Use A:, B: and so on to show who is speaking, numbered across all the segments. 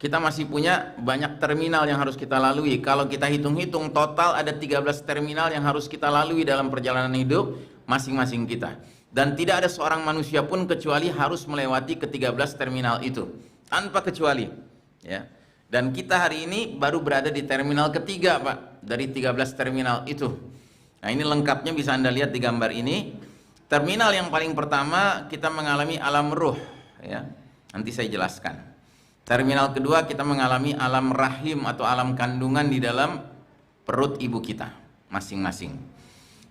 A: kita masih punya banyak terminal yang harus kita lalui. Kalau kita hitung-hitung total ada 13 terminal yang harus kita lalui dalam perjalanan hidup masing-masing kita. Dan tidak ada seorang manusia pun kecuali harus melewati ke-13 terminal itu, tanpa kecuali, ya. Dan kita hari ini baru berada di terminal ketiga, Pak, dari 13 terminal itu. Nah, ini lengkapnya bisa Anda lihat di gambar ini. Terminal yang paling pertama kita mengalami alam ruh, ya. Nanti saya jelaskan. Terminal kedua kita mengalami alam rahim atau alam kandungan di dalam perut ibu kita masing-masing.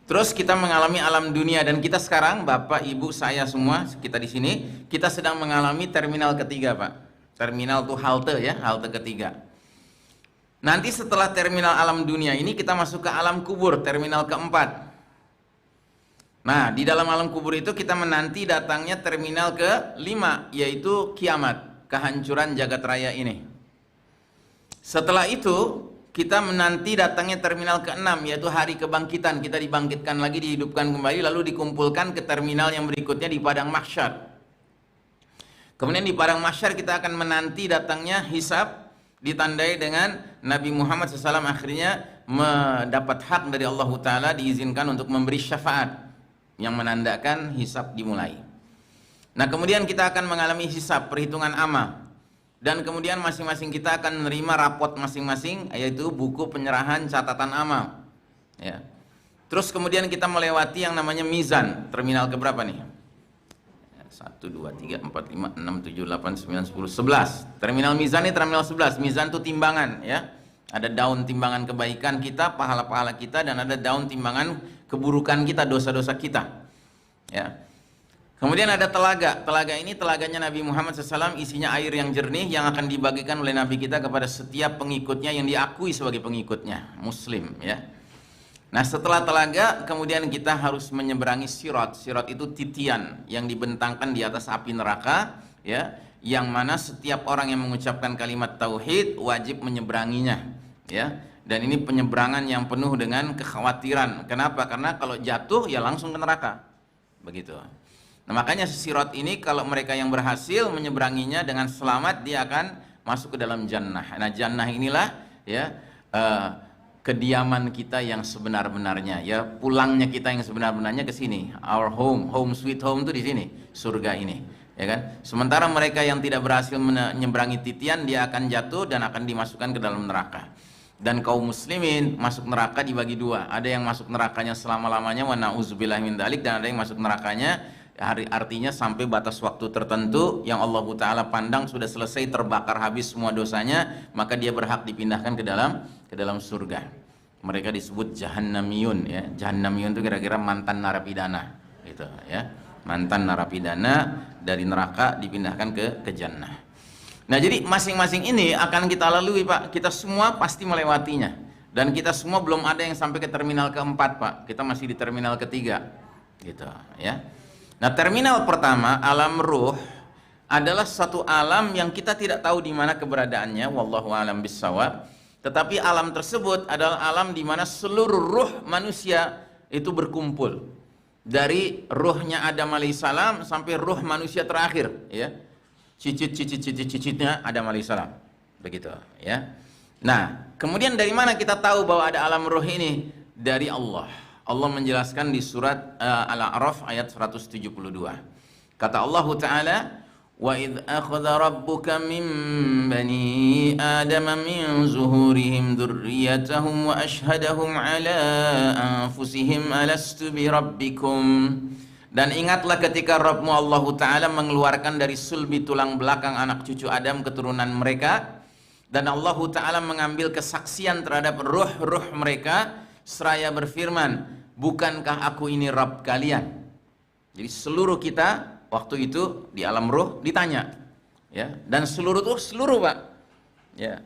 A: Terus kita mengalami alam dunia, dan kita sekarang, Bapak, Ibu, saya semua, kita di sini, kita sedang mengalami terminal ketiga, Pak. Terminal itu halte, ya, halte ketiga. Nanti setelah terminal alam dunia ini kita masuk ke alam kubur, terminal keempat. Nah, di dalam alam kubur itu kita menanti datangnya terminal ke-5, yaitu kiamat, kehancuran jagat raya ini. Setelah itu kita menanti datangnya terminal ke-6, yaitu hari kebangkitan. Kita dibangkitkan lagi, dihidupkan kembali, lalu dikumpulkan ke terminal yang berikutnya di padang mahsyar. Kemudian di padang mahsyar kita akan menanti datangnya hisab, ditandai dengan Nabi Muhammad SAW akhirnya mendapat hak dari Allah Ta'ala, diizinkan untuk memberi syafaat yang menandakan hisab dimulai. Nah, kemudian kita akan mengalami hisab, perhitungan amal, dan kemudian masing-masing kita akan menerima rapot masing-masing, yaitu buku penyerahan catatan amal, ya. Terus kemudian kita melewati yang namanya mizan, terminal keberapa nih? 1, 2, 3, 4, 5, 6, 7, 8, 9, 10, 11. Terminal mizan ini terminal 11. Mizan itu timbangan, ya. Ada daun timbangan kebaikan kita, pahala-pahala kita, dan ada daun timbangan keburukan kita, dosa-dosa kita, ya. Kemudian ada telaga. Telaga ini telaganya Nabi Muhammad SAW, isinya air yang jernih yang akan dibagikan oleh Nabi kita kepada setiap pengikutnya yang diakui sebagai pengikutnya, muslim, ya. Nah, setelah telaga kemudian kita harus menyeberangi sirat. Sirat itu titian yang dibentangkan di atas api neraka, ya, yang mana setiap orang yang mengucapkan kalimat tauhid wajib menyeberanginya, ya. Dan ini penyeberangan yang penuh dengan kekhawatiran. Kenapa? Karena kalau jatuh ya langsung ke neraka, begitu. Nah, makanya sirat ini kalau mereka yang berhasil menyeberanginya dengan selamat, dia akan masuk ke dalam jannah. Nah, jannah inilah, ya, kediaman kita yang sebenar-benarnya, ya, pulangnya kita yang sebenar-benarnya ke sini. Our home, home sweet home itu di sini, surga ini, ya kan. Sementara mereka yang tidak berhasil menyeberangi titian, dia akan jatuh dan akan dimasukkan ke dalam neraka. Dan kaum muslimin masuk neraka dibagi dua. Ada yang masuk nerakanya selama-lamanya, wa na'udzubillahi min dzalik, dan ada yang masuk nerakanya artinya sampai batas waktu tertentu yang Allah Ta'ala pandang sudah selesai, terbakar habis semua dosanya, maka dia berhak dipindahkan ke dalam surga. Mereka disebut jahannamiyun, ya. Jahannamiyun itu kira-kira mantan narapidana, gitu, ya. Mantan narapidana dari neraka dipindahkan ke jannah. Nah, jadi masing-masing ini akan kita lalui, Pak. Kita semua pasti melewatinya. Dan kita semua belum ada yang sampai ke terminal keempat, Pak. Kita masih di terminal ketiga, gitu, ya. Nah, terminal pertama, alam ruh, adalah satu alam yang kita tidak tahu di mana keberadaannya, wallahu alam bissawab. Tetapi alam tersebut adalah alam di mana seluruh ruh manusia itu berkumpul. Dari ruhnya Adam alaihissalam sampai ruh manusia terakhir, ya. Cicit-cicitnya Adam alaihissalam. Begitu, ya. Nah, kemudian dari mana kita tahu bahwa ada alam ruh ini? Dari Allah. Allah menjelaskan di surat Al-A'raf ayat 172. Kata Allah Ta'ala, wa idh akhadha rabbuka min bani adama min zuhurihim dzurriyyatahum wa ashhadahum ala anfusihim alastu bi rabbikum. Dan ingatlah ketika Rabbmu Allah Ta'ala mengeluarkan dari sulbi tulang belakang anak cucu Adam keturunan mereka, dan Allah Ta'ala mengambil kesaksian terhadap ruh-ruh mereka seraya berfirman, bukankah aku ini Rabb kalian? Jadi seluruh kita waktu itu di alam ruh ditanya, ya, dan seluruh Pak, ya,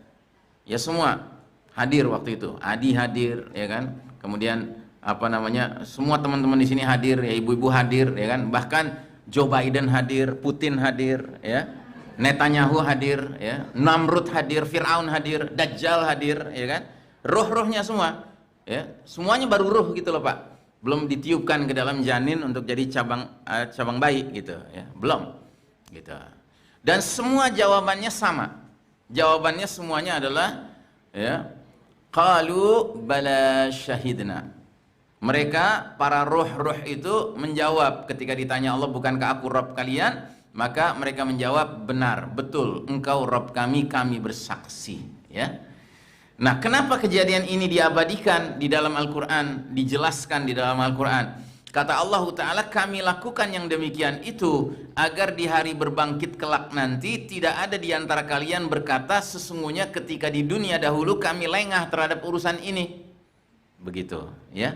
A: ya, semua hadir waktu itu. Adi hadir, ya kan, kemudian apa namanya, semua teman-teman di sini hadir, ya, ibu-ibu hadir, ya kan, bahkan Joe Biden hadir, Putin hadir, ya, Netanyahu hadir, ya, Namrud hadir, Fir'aun hadir, Dajjal hadir, ya kan, ruh-ruhnya semua. Ya, semuanya baru ruh gitu loh, Pak. Belum ditiupkan ke dalam janin untuk jadi cabang bayi gitu, ya. Belum. Gitu. Dan semua jawabannya sama. Jawabannya semuanya adalah ya, qalu bala syahidna. Mereka para ruh-ruh itu menjawab ketika ditanya Allah, bukankah aku Rabb kalian? Maka mereka menjawab, benar, betul, engkau Rabb kami, kami bersaksi. Ya. Nah, kenapa kejadian ini diabadikan di dalam Al-Quran, dijelaskan di dalam Al-Quran? Kata Allah Ta'ala, kami lakukan yang demikian itu agar di hari berbangkit kelak nanti tidak ada di antara kalian berkata, sesungguhnya ketika di dunia dahulu kami lengah terhadap urusan ini. Begitu, ya.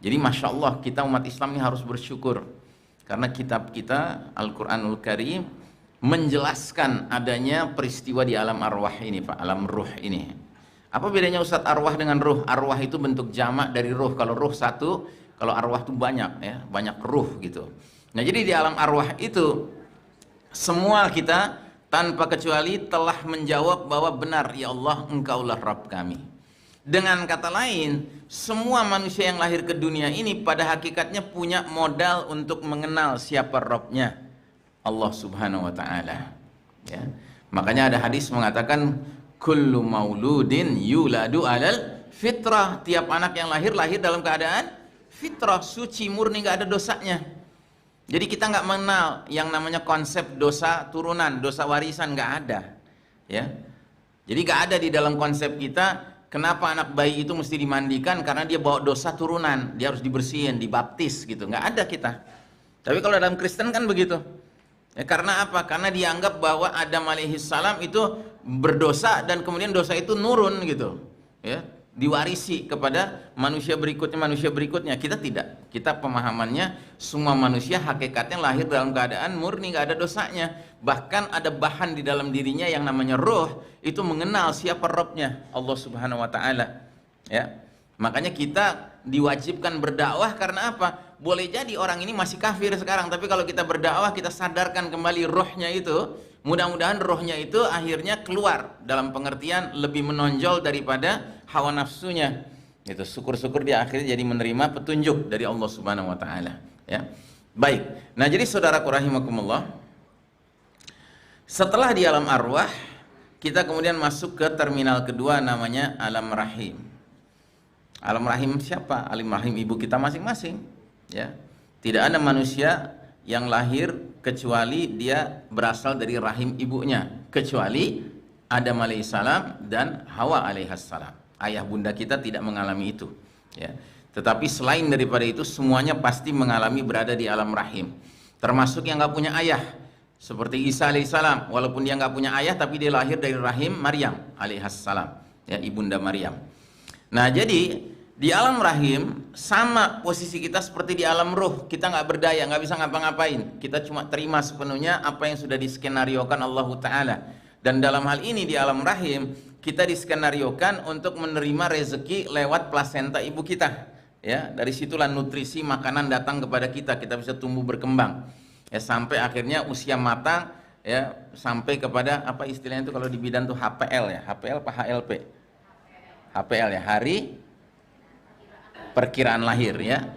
A: Jadi Masya Allah, kita umat Islam ini harus bersyukur karena kitab kita Al-Quranul Karim menjelaskan adanya peristiwa di alam arwah ini, Pak, alam ruh ini. Apa bedanya Ustadz arwah dengan ruh? Arwah itu bentuk jamak dari ruh. Kalau ruh satu, kalau arwah itu banyak, ya, banyak ruh gitu. Nah, jadi di alam arwah itu semua kita tanpa kecuali telah menjawab bahwa benar, ya Allah, engkaulah Rabb kami. Dengan kata lain, semua manusia yang lahir ke dunia ini pada hakikatnya punya modal untuk mengenal siapa Rabbnya, Allah Subhanahu wa Ta'ala. Ya. Makanya ada hadis mengatakan, kullu mauludin yuladu alal fitrah. Tiap anak yang lahir dalam keadaan fitrah, suci, murni, nggak ada dosanya. Jadi kita nggak mengenal yang namanya konsep dosa turunan, dosa warisan, nggak ada. Ya. Jadi nggak ada di dalam konsep kita. Kenapa anak bayi itu mesti dimandikan? Karena dia bawa dosa turunan, dia harus dibersihin, dibaptis gitu. Nggak ada kita. Tapi kalau dalam Kristen kan begitu. Ya, karena apa? Karena dianggap bahwa Adam alaihissalam itu berdosa dan kemudian dosa itu nurun gitu. Ya, diwarisi kepada manusia berikutnya. Kita tidak. Kita pemahamannya semua manusia hakikatnya lahir dalam keadaan murni, nggak ada dosanya. Bahkan ada bahan di dalam dirinya yang namanya roh, itu mengenal siapa Rabbnya, Allah Subhanahu wa Ta'ala. Ya. Makanya kita diwajibkan berdakwah karena apa? Boleh jadi orang ini masih kafir sekarang, tapi kalau kita berdakwah, kita sadarkan kembali rohnya itu, mudah-mudahan rohnya itu akhirnya keluar dalam pengertian lebih menonjol daripada hawa nafsunya. Itu syukur-syukur dia akhirnya jadi menerima petunjuk dari Allah Subhanahu wa Ta'ala. Ya. Baik. Nah, jadi saudaraku rahimakumullah, setelah di alam arwah, kita kemudian masuk ke terminal kedua namanya alam rahim. Alam rahim siapa? Alam rahim ibu kita masing-masing. Ya. Tidak ada manusia yang lahir kecuali dia berasal dari rahim ibunya, kecuali Adam alaihissalam dan Hawa alaihassalam. Ayah bunda kita tidak mengalami itu. Ya. Tetapi selain daripada itu, semuanya pasti mengalami berada di alam rahim. Termasuk yang nggak punya ayah. Seperti Isa alaihissalam, walaupun dia nggak punya ayah, tapi dia lahir dari rahim Maryam alaihassalam, ya, ibunda Maryam. Nah, jadi di alam rahim sama posisi kita seperti di alam ruh. Kita nggak berdaya, nggak bisa ngapa-ngapain. Kita cuma terima sepenuhnya apa yang sudah diskenariokan Allah Ta'ala. Dan dalam hal ini di alam rahim kita diskenariokan untuk menerima rezeki lewat plasenta ibu kita. Ya, dari situlah nutrisi makanan datang kepada kita. Kita bisa tumbuh berkembang. Ya, sampai akhirnya usia matang, ya, sampai kepada apa istilahnya itu kalau di bidan tuh HPL, ya, HPL apa HLP? HPL, ya, hari perkiraan lahir, ya.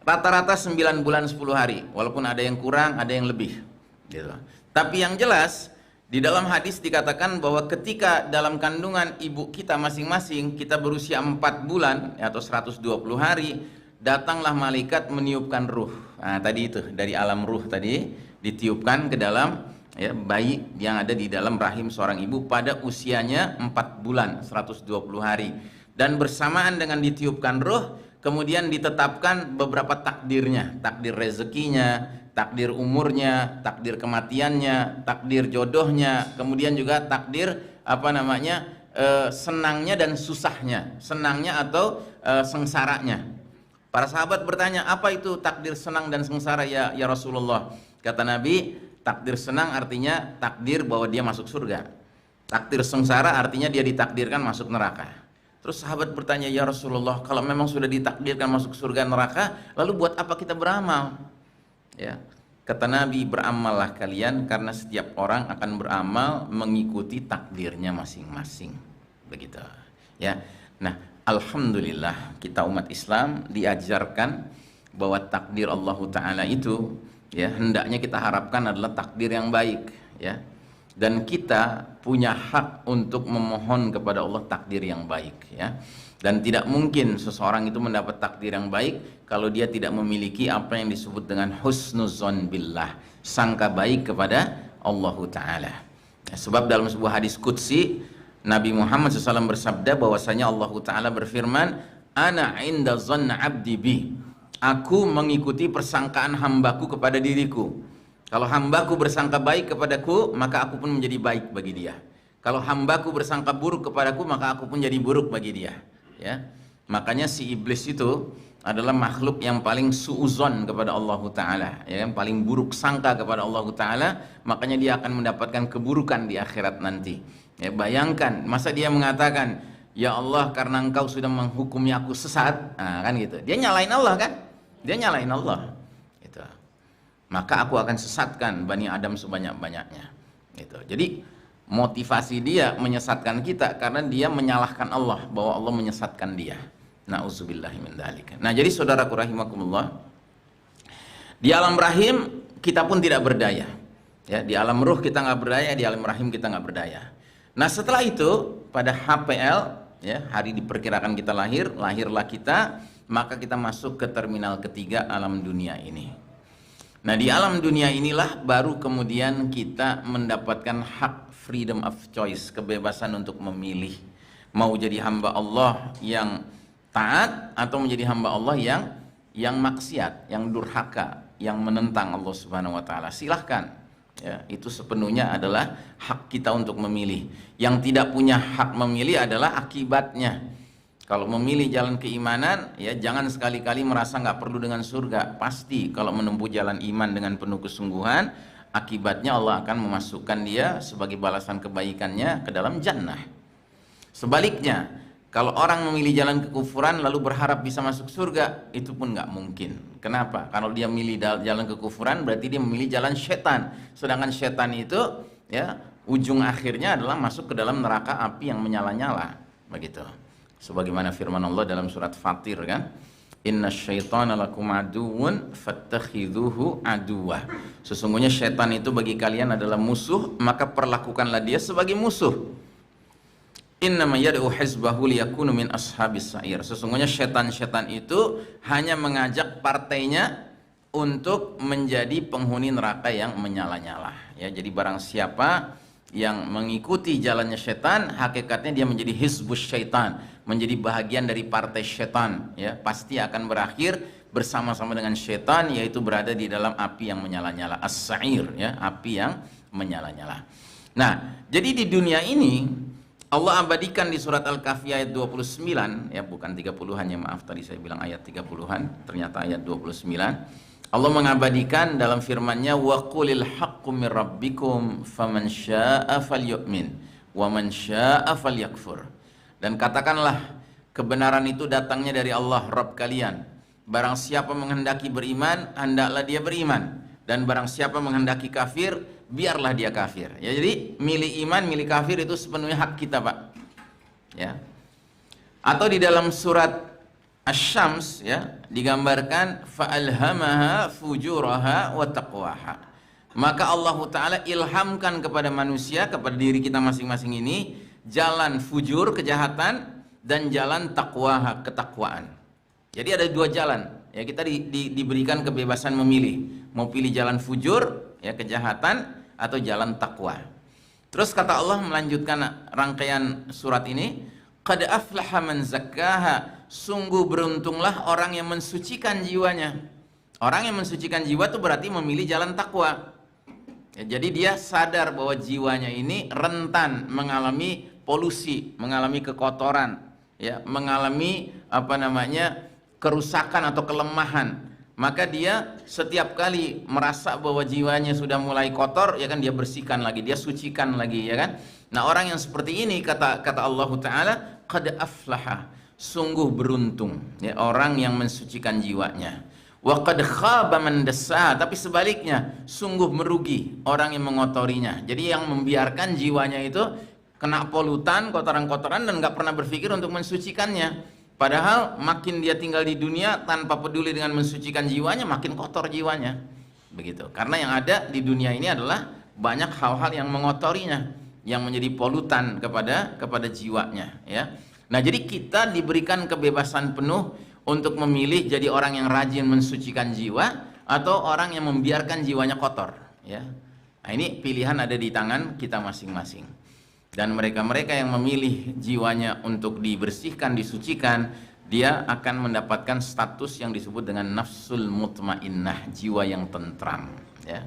A: Rata-rata 9 bulan 10 hari, walaupun ada yang kurang, ada yang lebih gitu. Tapi yang jelas di dalam hadis dikatakan bahwa ketika dalam kandungan ibu kita masing-masing kita berusia 4 bulan, ya, atau 120 hari, datanglah malaikat meniupkan ruh. Nah, tadi itu dari alam ruh tadi ditiupkan ke dalam, ya, bayi yang ada di dalam rahim seorang ibu pada usianya 4 bulan 120 hari. Dan bersamaan dengan ditiupkan ruh, kemudian ditetapkan beberapa takdirnya, takdir rezekinya, takdir umurnya, takdir kematiannya, takdir jodohnya, kemudian juga takdir apa namanya, senangnya dan susahnya, senangnya atau sengsaranya. Para sahabat bertanya, apa itu takdir senang dan sengsara ya Rasulullah? Kata Nabi, takdir senang artinya takdir bahwa dia masuk surga. Takdir sengsara artinya dia ditakdirkan masuk neraka. Terus sahabat bertanya, ya Rasulullah, kalau memang sudah ditakdirkan masuk surga neraka, lalu buat apa kita beramal? Ya, kata Nabi, beramallah kalian karena setiap orang akan beramal mengikuti takdirnya masing-masing. Begitu. Ya. Nah, alhamdulillah kita umat Islam diajarkan bahwa takdir Allah Ta'ala itu, ya, hendaknya kita harapkan adalah takdir yang baik, ya. dan kita punya hak untuk memohon kepada Allah takdir yang baik, ya. Dan tidak mungkin seseorang itu mendapat takdir yang baik kalau dia tidak memiliki apa yang disebut dengan husnuzon billah, sangka baik kepada Allah Ta'ala. Ya, sebab dalam sebuah hadis qudsi Nabi Muhammad SAW bersabda bahwasanya Allah Ta'ala berfirman, ana inda zanna abdi bi, aku mengikuti persangkaan hambaku kepada diriku. Kalau hambaku bersangka baik kepadaku, maka aku pun menjadi baik bagi dia. Kalau hambaku bersangka buruk kepadaku, maka aku pun jadi buruk bagi dia. Ya, makanya si iblis itu adalah makhluk yang paling suuzon kepada Allah Ta'ala, ya, yang paling buruk sangka kepada Allah Ta'ala. Makanya dia akan mendapatkan keburukan di akhirat nanti. Ya, bayangkan, masa dia mengatakan, ya Allah, karena engkau sudah menghukumi aku sesat, nah, kan gitu. Dia nyalain Allah, kan? Dia nyalain Allah. Gitu. Maka aku akan sesatkan Bani Adam sebanyak-banyaknya. Gitu. Jadi motivasi dia menyesatkan kita karena dia menyalahkan Allah, bahwa Allah menyesatkan dia. Na'udzubillahi min dzalik. Nah, jadi saudaraku rahimakumullah, di alam rahim kita pun tidak berdaya. Ya, di alam ruh kita nggak berdaya, di alam rahim kita nggak berdaya. Nah, setelah itu pada HPL, ya, hari diperkirakan kita lahir, lahirlah kita, maka kita masuk ke terminal ketiga alam dunia ini. Nah, di alam dunia inilah baru kemudian kita mendapatkan hak freedom of choice, kebebasan untuk memilih mau jadi hamba Allah yang taat atau menjadi hamba Allah yang maksiat, yang durhaka, yang menentang Allah Subhanahu wa taala. Silahkan. Ya, itu sepenuhnya adalah hak kita untuk memilih. Yang tidak punya hak memilih adalah akibatnya. Kalau memilih jalan keimanan, ya jangan sekali-kali merasa nggak perlu dengan surga. Pasti kalau menempuh jalan iman dengan penuh kesungguhan, akibatnya Allah akan memasukkan dia sebagai balasan kebaikannya ke dalam jannah. Sebaliknya, kalau orang memilih jalan kekufuran lalu berharap bisa masuk surga, itu pun nggak mungkin. Kenapa? Kalau dia memilih jalan kekufuran, berarti dia memilih jalan setan. Sedangkan setan itu, ya, ujung akhirnya adalah masuk ke dalam neraka api yang menyala-nyala. Begitu. Sebagaimana firman Allah dalam surat Fatir, kan? Inna syaitana lakum aduun fattakhidhuhu aduwah. Sesungguhnya syaitan itu bagi kalian adalah musuh, maka perlakukanlah dia sebagai musuh. Innama yad'u hizbahu liyakunu min ashabis sa'ir. Sesungguhnya syaitan-syaitan itu hanya mengajak partainya untuk menjadi penghuni neraka yang menyala-nyala. Ya, jadi barang siapa yang mengikuti jalannya syaitan, hakikatnya dia menjadi hizbus syaitan, menjadi bahagian dari partai syaitan, ya, pasti akan berakhir bersama-sama dengan syaitan, yaitu berada di dalam api yang menyala-nyala, as-sa'ir, ya, api yang menyala-nyala. Nah, jadi di dunia ini Allah abadikan di surat Al-Kahfi ayat 29, ya, bukan 30-an, ya, maaf, tadi saya bilang ayat 30-an, ternyata ayat 29. Allah mengabadikan dalam firman-Nya, wa qulil haqqu mir rabbikum faman syaa'a falyu'min wa man syaa'a falyakfur. Dan katakanlah, kebenaran itu datangnya dari Allah Rabb kalian. Barang siapa menghendaki beriman, hendaklah dia beriman, dan barang siapa menghendaki kafir, biarlah dia kafir. Ya, jadi milih iman, milih kafir itu sepenuhnya hak kita, Pak. Ya. Atau di dalam surat Asy-Syams, ya, digambarkan fa'alhamaha fujuraha wa taqwaha. Maka Allah Ta'ala ilhamkan kepada manusia, kepada diri kita masing-masing ini, jalan fujur, kejahatan, dan jalan taqwaha, ketakwaan. Jadi ada dua jalan, ya, kita diberikan kebebasan memilih, mau pilih jalan fujur, ya, kejahatan, atau jalan takwa. Terus kata Allah melanjutkan rangkaian surat ini, qad aflaha man zakkaha, sungguh beruntunglah orang yang mensucikan jiwanya. Orang yang mensucikan jiwa itu berarti memilih jalan takwa. Ya, jadi dia sadar bahwa jiwanya ini rentan mengalami polusi, mengalami kekotoran, ya, mengalami kerusakan atau kelemahan. Maka dia setiap kali merasa bahwa jiwanya sudah mulai kotor, ya kan, dia bersihkan lagi, dia sucikan lagi, ya kan. Nah, orang yang seperti ini, kata Allah Ta'ala, qad aflaha, sungguh beruntung, ya, orang yang mensucikan jiwanya. Wa qad khaba man dassaha, tapi sebaliknya sungguh merugi orang yang mengotorinya. Jadi yang membiarkan jiwanya itu kena polutan, kotoran-kotoran, dan nggak pernah berpikir untuk mensucikannya. Padahal makin dia tinggal di dunia tanpa peduli dengan mensucikan jiwanya, makin kotor jiwanya. Begitu. Karena yang ada di dunia ini adalah banyak hal-hal yang mengotorinya, yang menjadi polutan kepada jiwanya, ya. Nah, jadi kita diberikan kebebasan penuh untuk memilih jadi orang yang rajin mensucikan jiwa atau orang yang membiarkan jiwanya kotor, ya. Nah, ini pilihan ada di tangan kita masing-masing. Dan mereka-mereka yang memilih jiwanya untuk dibersihkan, disucikan, dia akan mendapatkan status yang disebut dengan nafsul mutmainnah, jiwa yang tentram, ya.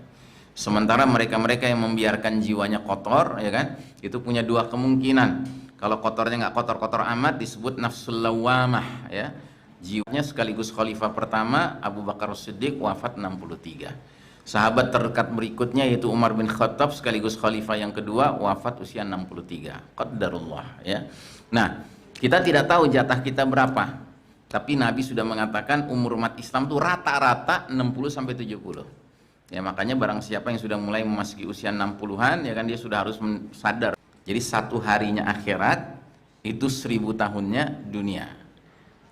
A: Sementara mereka-mereka yang membiarkan jiwanya kotor, ya kan, itu punya dua kemungkinan. Kalau kotornya nggak kotor-kotor amat, disebut nafsul lawamah, ya. Jiwanya sekaligus khalifah pertama Abu Bakar Siddiq, wafat 63. Sahabat terdekat berikutnya yaitu Umar bin Khattab, sekaligus khalifah yang kedua, wafat usia 63. Qadarullah, ya. Nah, kita tidak tahu jatah kita berapa. Tapi Nabi sudah mengatakan umur umat Islam itu rata-rata 60 sampai 70. Ya, makanya barang siapa yang sudah mulai memasuki usia 60-an, ya kan, dia sudah harus sadar. Jadi satu harinya akhirat itu 1000 tahunnya dunia.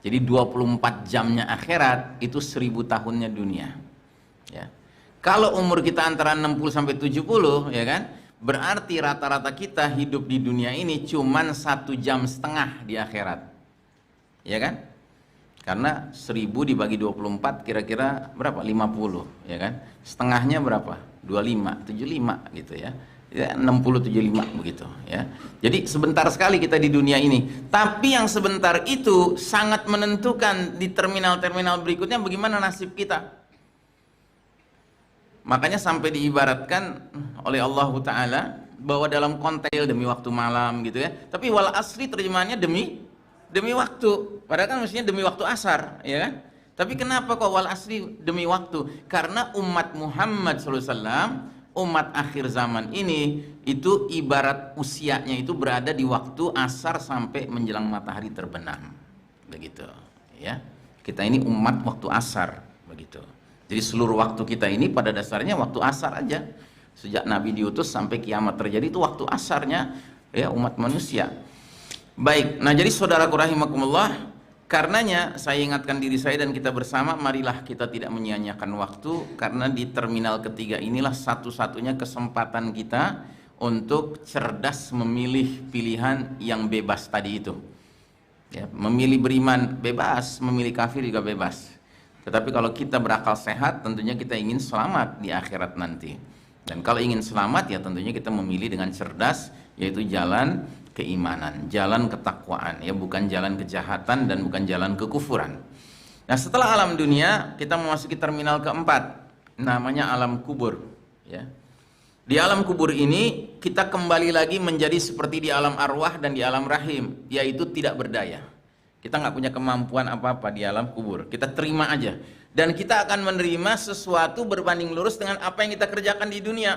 A: Jadi 24 jamnya akhirat itu 1000 tahunnya dunia. Ya. Kalau umur kita antara 60 sampai 70, ya kan, berarti rata-rata kita hidup di dunia ini cuman 1,5 jam di akhirat. Ya kan? Karena 1000 dibagi 24 kira-kira berapa? 50, ya kan? Setengahnya berapa? 25, 75 gitu ya. Ya, 60, 75 begitu, ya. Jadi sebentar sekali kita di dunia ini. Tapi yang sebentar itu sangat menentukan di terminal-terminal berikutnya bagaimana nasib kita. Makanya sampai diibaratkan oleh Allah Ta'ala bahwa dalam konteks demi waktu malam gitu ya. Tapi wal asri terjemahannya demi waktu. Padahal kan mestinya demi waktu asar, ya kan? Tapi kenapa kok wal asri demi waktu? Karena umat Muhammad SAW, umat akhir zaman ini itu ibarat usianya itu berada di waktu asar sampai menjelang matahari terbenam, begitu, ya. Kita ini umat waktu asar, begitu. Jadi seluruh waktu kita ini pada dasarnya waktu asar aja. Sejak Nabi diutus sampai kiamat terjadi itu waktu asarnya, ya, umat manusia. Baik, nah jadi saudaraku rahimakumullah, karenanya saya ingatkan diri saya dan kita bersama, marilah kita tidak menyia-nyiakan waktu, karena di terminal ketiga inilah satu-satunya kesempatan kita untuk cerdas memilih pilihan yang bebas tadi itu, ya, memilih beriman bebas, memilih kafir juga bebas. Tetapi kalau kita berakal sehat, tentunya kita ingin selamat di akhirat nanti. Dan kalau ingin selamat, ya tentunya kita memilih dengan cerdas, yaitu jalan keimanan, jalan ketakwaan, ya, bukan jalan kejahatan dan bukan jalan kekufuran. Nah, setelah alam dunia, kita memasuki terminal keempat, namanya alam kubur, ya. Di alam kubur ini kita kembali lagi menjadi seperti di alam arwah dan di alam rahim, yaitu tidak berdaya. Kita nggak punya kemampuan apa-apa di alam kubur. Kita terima aja, dan kita akan menerima sesuatu berbanding lurus dengan apa yang kita kerjakan di dunia.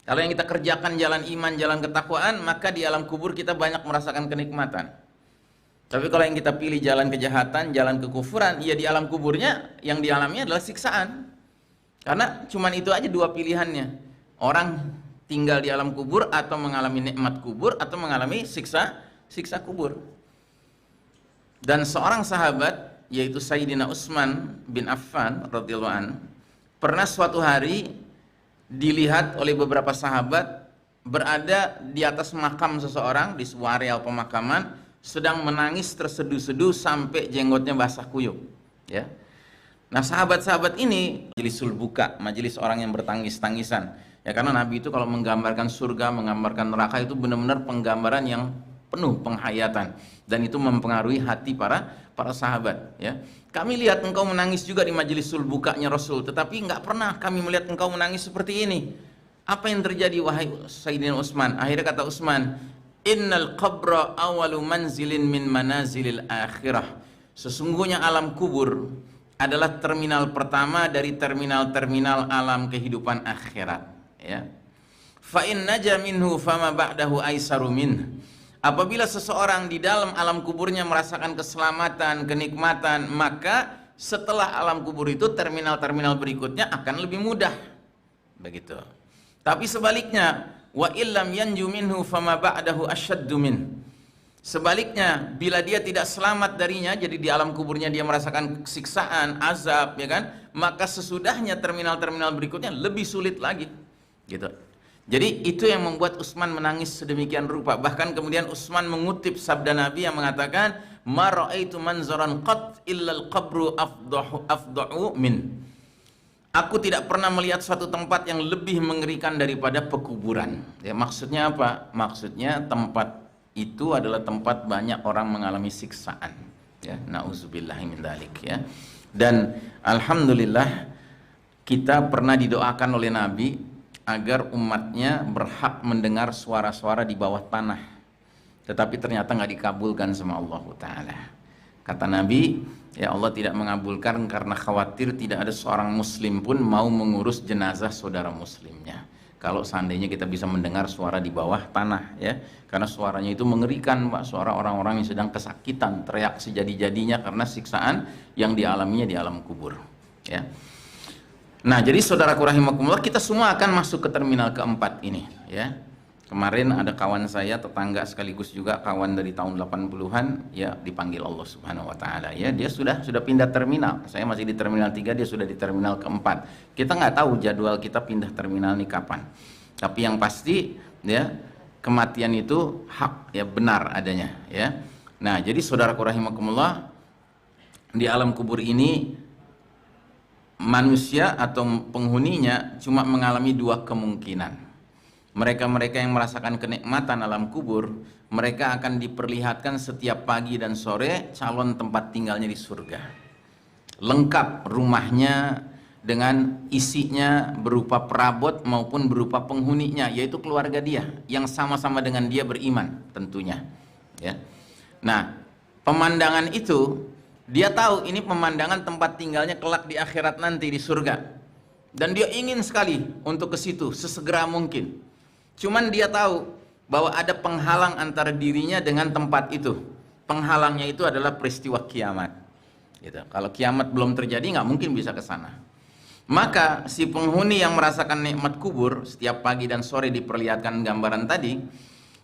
A: Kalau yang kita kerjakan jalan iman, jalan ketakwaan, maka di alam kubur kita banyak merasakan kenikmatan. Tapi kalau yang kita pilih jalan kejahatan, jalan kekufuran, ya di alam kuburnya yang dialami adalah siksaan. Karena cuman itu aja dua pilihannya. Orang tinggal di alam kubur atau mengalami nikmat kubur atau mengalami siksa kubur. Dan seorang sahabat, yaitu Sayyidina Utsman bin Affan radhiyallahu anhu, pernah suatu hari dilihat oleh beberapa sahabat berada di atas makam seseorang di sebuah areal pemakaman, sedang menangis terseduh-seduh sampai jenggotnya basah kuyup, ya. Nah, sahabat-sahabat ini majlisul buka, majelis orang yang bertangis-tangisan, ya, karena Nabi itu kalau menggambarkan surga, menggambarkan neraka itu benar-benar penggambaran yang penuh penghayatan, dan itu mempengaruhi hati para sahabat, ya. Kami lihat engkau menangis juga di majlisul bukanya Rasul, tetapi nggak pernah kami melihat engkau menangis seperti ini. Apa yang terjadi wahai Sayyidina Utsman? Akhirnya kata Utsman, innal qabra awalu manzilin min manazilil akhirah. Sesungguhnya alam kubur adalah terminal pertama dari terminal-terminal alam kehidupan akhirat, ya. Fa in naja minhu fama ba'dahu aisaru min. Apabila seseorang di dalam alam kuburnya merasakan keselamatan, kenikmatan, maka setelah alam kubur itu terminal-terminal berikutnya akan lebih mudah, begitu. Tapi sebaliknya, wa illam yanju minhu fama ba'dahu asyaddu min. Sebaliknya, bila dia tidak selamat darinya, jadi di alam kuburnya dia merasakan siksaan, azab, ya kan? Maka sesudahnya terminal-terminal berikutnya lebih sulit lagi. Gitu. Jadi itu yang membuat Utsman menangis sedemikian rupa. Bahkan kemudian Utsman mengutip sabda Nabi yang mengatakan, "Ma ra'aitu manzaran qat illa al-qabru afdahu min." Aku tidak pernah melihat suatu tempat yang lebih mengerikan daripada pekuburan. Ya, maksudnya apa? Maksudnya tempat itu adalah tempat banyak orang mengalami siksaan. Ya, nauzubillahi min dzalik ya. Dan alhamdulillah kita pernah didoakan oleh Nabi agar umatnya berhak mendengar suara-suara di bawah tanah, tetapi ternyata nggak dikabulkan sama Allah Ta'ala. Kata Nabi, ya Allah tidak mengabulkan karena khawatir tidak ada seorang muslim pun mau mengurus jenazah saudara muslimnya kalau seandainya kita bisa mendengar suara di bawah tanah, ya, karena suaranya itu mengerikan, Pak. Suara orang-orang yang sedang kesakitan, teriak sejadi-jadinya karena siksaan yang dialaminya di alam kubur, ya. Nah, jadi saudaraku rahimakumullah, kita semua akan masuk ke terminal keempat ini, ya. Kemarin ada kawan saya, tetangga sekaligus juga kawan dari tahun 80-an, ya, dipanggil Allah Subhanahu wa taala, ya. Dia sudah pindah terminal. Saya masih di terminal 3, dia sudah di terminal keempat. Kita nggak tahu jadwal kita pindah terminal ini kapan. Tapi yang pasti, ya, kematian itu hak, ya, benar adanya, ya. Nah, jadi saudaraku rahimakumullah, di alam kubur ini manusia atau penghuninya cuma mengalami dua kemungkinan. Mereka-mereka yang merasakan kenikmatan alam kubur, mereka akan diperlihatkan setiap pagi dan sore calon tempat tinggalnya di surga. Lengkap rumahnya dengan isinya berupa perabot maupun berupa penghuninya, yaitu keluarga dia yang sama-sama dengan dia beriman tentunya, ya. Nah, pemandangan itu dia tahu ini pemandangan tempat tinggalnya kelak di akhirat nanti di surga. Dan dia ingin sekali untuk ke situ sesegera mungkin. Cuman dia tahu bahwa ada penghalang antara dirinya dengan tempat itu. Penghalangnya itu adalah peristiwa kiamat. Gitu. Kalau kiamat belum terjadi nggak mungkin bisa ke sana. Maka si penghuni yang merasakan nikmat kubur setiap pagi dan sore diperlihatkan gambaran tadi,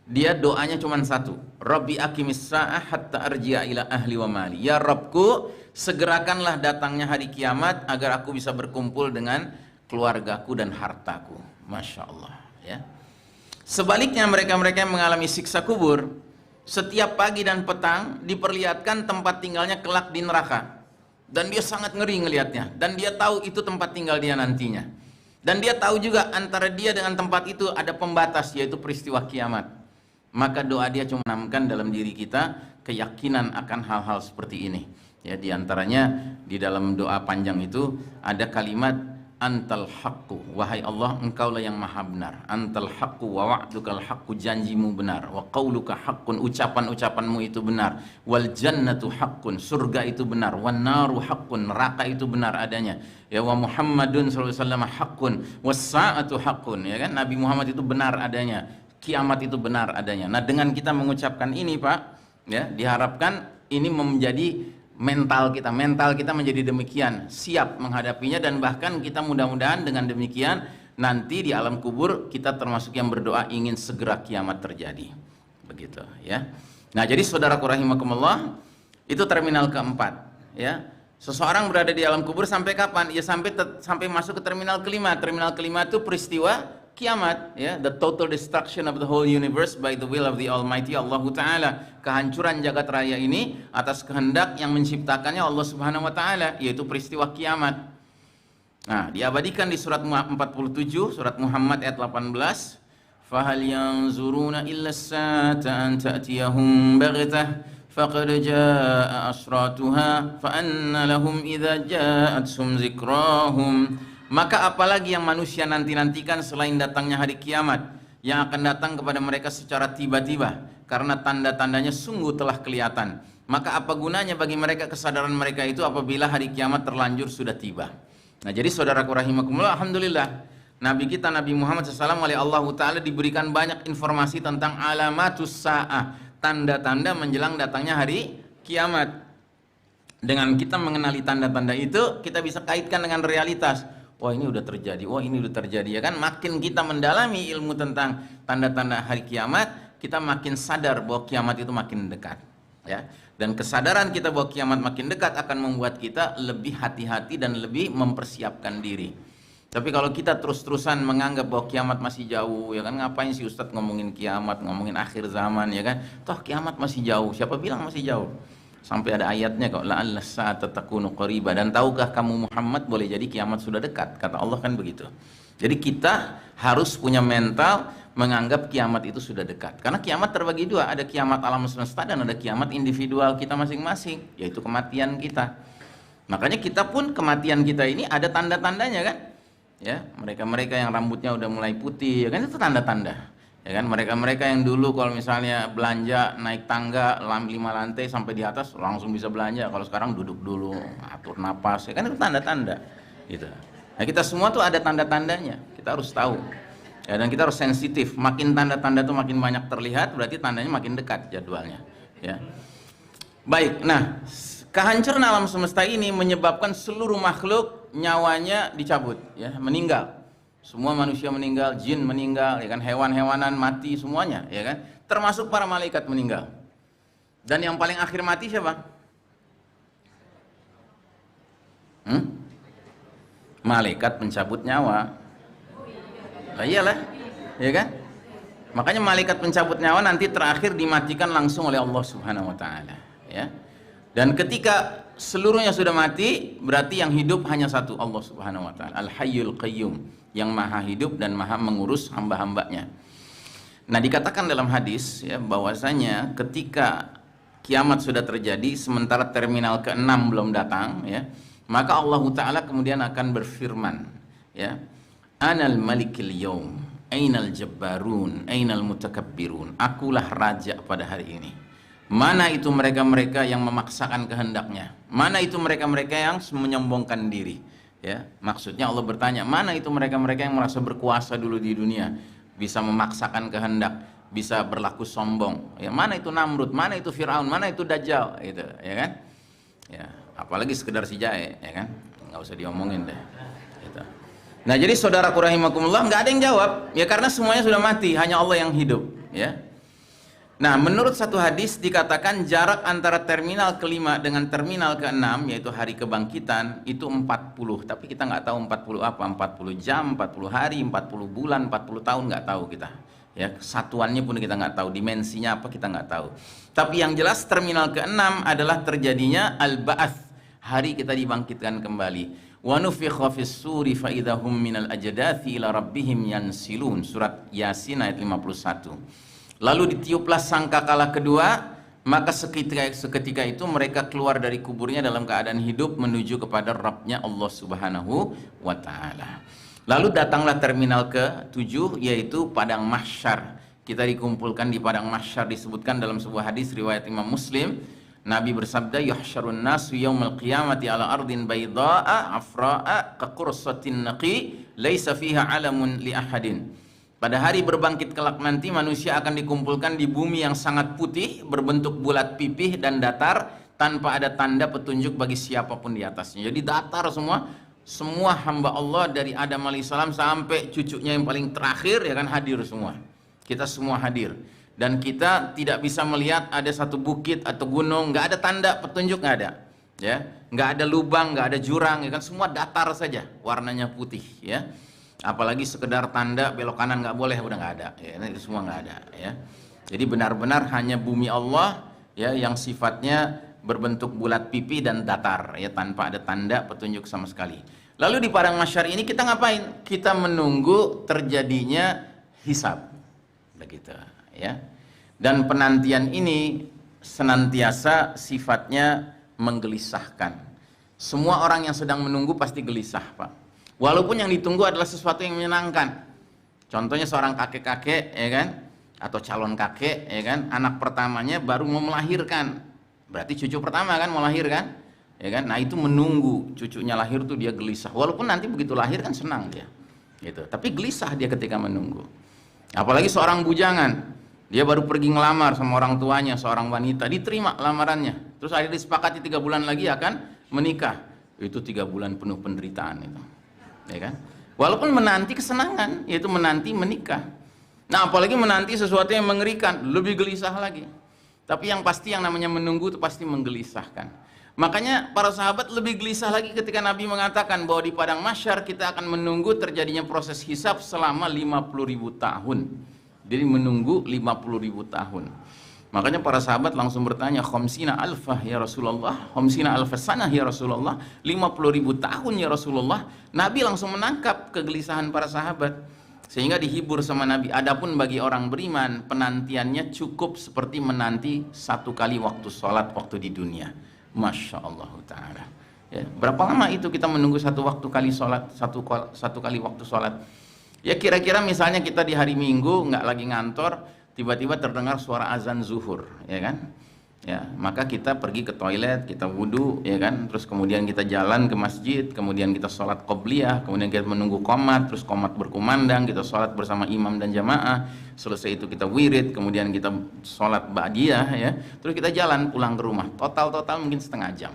A: dia doanya cuma satu, Rabbi aqimis sa'ah hatta arji'a ila ahli wa mali. Ya Rabbku, segerakanlah datangnya hari kiamat agar aku bisa berkumpul dengan keluargaku dan hartaku. Masya Allah, ya. Sebaliknya mereka-mereka yang mengalami siksa kubur, setiap pagi dan petang diperlihatkan tempat tinggalnya kelak di neraka. Dan dia sangat ngeri ngelihatnya. Dan dia tahu itu tempat tinggal dia nantinya. Dan dia tahu juga antara dia dengan tempat itu ada pembatas, yaitu peristiwa kiamat. Maka doa dia cuma menanamkan dalam diri kita keyakinan akan hal-hal seperti ini. Ya, di antaranya di dalam doa panjang itu ada kalimat antal haqqu, wahai Allah engkaulah yang maha benar. Antal haqqu wa wa'dukal haqqu, janjimu benar. Wa qauluka haqqun, ucapan-ucapanmu itu benar. Wal jannatu haqqun, surga itu benar. Wan naru haqqun, neraka itu benar adanya. Ya, wa Muhammadun sallallahu alaihi wasallam haqqun, was sa'atu haqqun, ya kan, Nabi Muhammad itu benar adanya. Kiamat itu benar adanya. Nah, dengan kita mengucapkan ini, Pak, ya, diharapkan ini menjadi mental kita menjadi demikian, siap menghadapinya, dan bahkan kita mudah-mudahan dengan demikian nanti di alam kubur kita termasuk yang berdoa ingin segera kiamat terjadi. Begitu, ya. Nah, jadi saudaraku rahimakumullah, itu terminal keempat, ya. Seseorang berada di alam kubur sampai kapan? Ya sampai masuk ke terminal kelima. Terminal kelima itu peristiwa kiamat, ya, the total destruction of the whole universe by the will of the Almighty Allah Ta'ala. Kehancuran jagat raya ini atas kehendak yang menciptakannya Allah Subhanahu Wa Ta'ala, yaitu peristiwa kiamat. Nah, diabadikan di surat 47, surat Muhammad ayat 18. Fahal yanzuruna illa as-sa'ata an ta'tiyahum baghtah faqad jaa'a asratuha fa anna lahum idza ja'athum zikrahum. Maka apalagi yang manusia nanti-nantikan selain datangnya hari kiamat yang akan datang kepada mereka secara tiba-tiba, karena tanda-tandanya sungguh telah kelihatan. Maka apa gunanya bagi mereka kesadaran mereka itu apabila hari kiamat terlanjur sudah tiba. Nah, jadi saudaraku rahimakumullah, alhamdulillah Nabi kita Nabi Muhammad SAW oleh Allah Ta'ala diberikan banyak informasi tentang alamatus sa'ah, tanda-tanda menjelang datangnya hari kiamat. Dengan kita mengenali tanda-tanda itu, kita bisa kaitkan dengan realitas. Wah, ini udah terjadi, wah ini udah terjadi, ya kan. Makin kita mendalami ilmu tentang tanda-tanda hari kiamat, kita makin sadar bahwa kiamat itu makin dekat, ya. Dan kesadaran kita bahwa kiamat makin dekat akan membuat kita lebih hati-hati dan lebih mempersiapkan diri. Tapi kalau kita terus-terusan menganggap bahwa kiamat masih jauh, ya kan, ngapain sih Ustadz ngomongin kiamat, ngomongin akhir zaman, ya kan? Toh kiamat masih jauh. Siapa bilang masih jauh? Sampai ada ayatnya kok, la'alla sa'ata takunu qariba, dan tahukah kamu Muhammad, boleh jadi kiamat sudah dekat, kata Allah kan begitu. Jadi kita harus punya mental menganggap kiamat itu sudah dekat. Karena kiamat terbagi dua, ada kiamat alam semesta dan ada kiamat individual kita masing-masing, yaitu kematian kita. Makanya kita pun kematian kita ini ada tanda-tandanya kan? Ya, mereka-mereka yang rambutnya udah mulai putih, ya kan, itu tanda-tanda. Ya kan, mereka-mereka yang dulu kalau misalnya belanja naik tangga 5 lantai sampai di atas langsung bisa belanja. Kalau sekarang duduk dulu, atur napas, ya kan, itu tanda-tanda. Gitu. Nah, kita semua tuh ada tanda-tandanya. Kita harus tahu. Ya, dan kita harus sensitif. Makin tanda-tanda tuh makin banyak terlihat, berarti tandanya makin dekat jadwalnya. Ya. Baik, nah, kehancuran alam semesta ini menyebabkan seluruh makhluk nyawanya dicabut, ya, meninggal. Semua manusia meninggal, jin meninggal, ya kan, hewan-hewanan mati semuanya, ya kan, termasuk para malaikat meninggal. Dan yang paling akhir mati siapa? Malaikat pencabut nyawa. Lah iyalah, ya kan? Makanya malaikat pencabut nyawa nanti terakhir dimatikan langsung oleh Allah Subhanahu wa taala, ya. Dan ketika seluruhnya sudah mati, berarti yang hidup hanya satu, Allah Subhanahu wa taala, Al-Hayyul Qayyum, yang maha hidup dan maha mengurus hamba-hambanya. Nah, dikatakan dalam hadis, ya, bahwasanya ketika kiamat sudah terjadi sementara terminal ke-6 belum datang, ya, maka Allah taala kemudian akan berfirman, ya, Anal malikil yaum, ainal jabbarun, ainal mutakabbirun. Akulah raja pada hari ini. Mana itu mereka-mereka yang memaksakan kehendaknya? Mana itu mereka-mereka yang menyombongkan diri? Ya, maksudnya Allah bertanya, mana itu mereka-mereka yang merasa berkuasa dulu di dunia, bisa memaksakan kehendak, bisa berlaku sombong? Ya, mana itu Namrud? Mana itu Firaun? Mana itu Dajjal? Gitu, ya kan? Ya, apalagi sekedar si jahe, ya kan? Nggak usah diomongin deh. Gitu. Nah, jadi saudaraku rahimakumullah, nggak ada yang jawab, ya, karena semuanya sudah mati, hanya Allah yang hidup, ya. Nah, menurut satu hadis dikatakan jarak antara terminal ke-5 dengan terminal ke-6, yaitu hari kebangkitan, itu 40. Tapi kita nggak tahu 40 apa, 40 jam, 40 hari, 40 bulan, 40 tahun, nggak tahu kita. Ya, satuannya pun kita nggak tahu, dimensinya apa kita nggak tahu. Tapi yang jelas terminal ke-6 adalah terjadinya al-ba'ats, hari kita dibangkitkan kembali. Wa nufikha fis suri fa idahum minal ajdathi ila rabbihim yansilun, surat Yasin ayat 51. Lalu ditiuplah sangkakala kedua, maka seketika itu mereka keluar dari kuburnya dalam keadaan hidup menuju kepada Rabbnya Allah Subhanahu wa ta'ala. Lalu datanglah terminal ke-7, yaitu padang mahsyar. Kita dikumpulkan di padang mahsyar, disebutkan dalam sebuah hadis riwayat Imam Muslim. Nabi bersabda, yuhsyarun nasu yaumal qiyamati ala ardin bayda'a afra'a kaqursatin naqi laisa fiha alamun li ahadin. Pada hari berbangkit kelak nanti, manusia akan dikumpulkan di bumi yang sangat putih, berbentuk bulat pipih dan datar, tanpa ada tanda petunjuk bagi siapapun di atasnya. Jadi datar semua hamba Allah dari Adam alaihissalam sampai cucunya yang paling terakhir, ya kan, hadir semua. Kita semua hadir. Dan kita tidak bisa melihat ada satu bukit atau gunung, nggak ada tanda petunjuk, nggak ada. Ya, nggak ada lubang, nggak ada jurang, ya kan, semua datar saja, warnanya putih, ya. Apalagi sekedar tanda belok kanan nggak boleh, udah nggak ada, ya, itu semua nggak ada, ya. Jadi benar-benar hanya bumi Allah, ya, yang sifatnya berbentuk bulat pipi dan datar, ya, tanpa ada tanda petunjuk sama sekali. Lalu di padang mahsyar ini kita ngapain? Kita menunggu terjadinya hisab, begitu, ya. Dan penantian ini senantiasa sifatnya menggelisahkan. Semua orang yang sedang menunggu pasti gelisah, Pak. Walaupun yang ditunggu adalah sesuatu yang menyenangkan. Contohnya seorang kakek-kakek, ya kan, atau calon kakek, ya kan, anak pertamanya baru mau melahirkan. Berarti cucu pertama kan mau lahir kan? Ya kan? Nah, itu menunggu cucunya lahir tuh dia gelisah. Walaupun nanti begitu lahir kan senang dia. Gitu. Tapi gelisah dia ketika menunggu. Apalagi seorang bujangan, dia baru pergi ngelamar sama orang tuanya, seorang wanita, diterima lamarannya. Terus akhirnya disepakati 3 bulan lagi akan menikah. Itu 3 bulan penuh penderitaan itu. Ya kan? Walaupun menanti kesenangan, yaitu menanti menikah. Nah, apalagi menanti sesuatu yang mengerikan, lebih gelisah lagi. Tapi yang pasti yang namanya menunggu itu pasti menggelisahkan. Makanya para sahabat lebih gelisah lagi ketika Nabi mengatakan bahwa di padang mahsyar kita akan menunggu terjadinya proses hisab selama 50.000 tahun. Jadi menunggu 50.000 tahun. Makanya para sahabat langsung bertanya, khamsina alfah ya Rasulullah, khamsina alfah sanah ya Rasulullah, 50.000 tahun ya Rasulullah. Nabi langsung menangkap kegelisahan para sahabat, sehingga dihibur sama Nabi. Adapun bagi orang beriman, penantiannya cukup seperti menanti satu kali waktu sholat waktu di dunia. Masya Allah Ta'ala. Ya, berapa lama itu kita menunggu satu waktu kali sholat, satu kali waktu sholat? Ya kira-kira misalnya kita di hari Minggu nggak lagi ngantor, tiba-tiba terdengar suara azan zuhur, ya kan? Ya, maka kita pergi ke toilet, kita wudhu, ya kan? Terus kemudian kita jalan ke masjid, kemudian kita sholat qobliyah, kemudian kita menunggu qomat, terus qomat berkumandang, kita sholat bersama imam dan jamaah. Selesai itu kita wirid, kemudian kita sholat ba'diyah, ya. Terus kita jalan pulang ke rumah. Total mungkin setengah jam.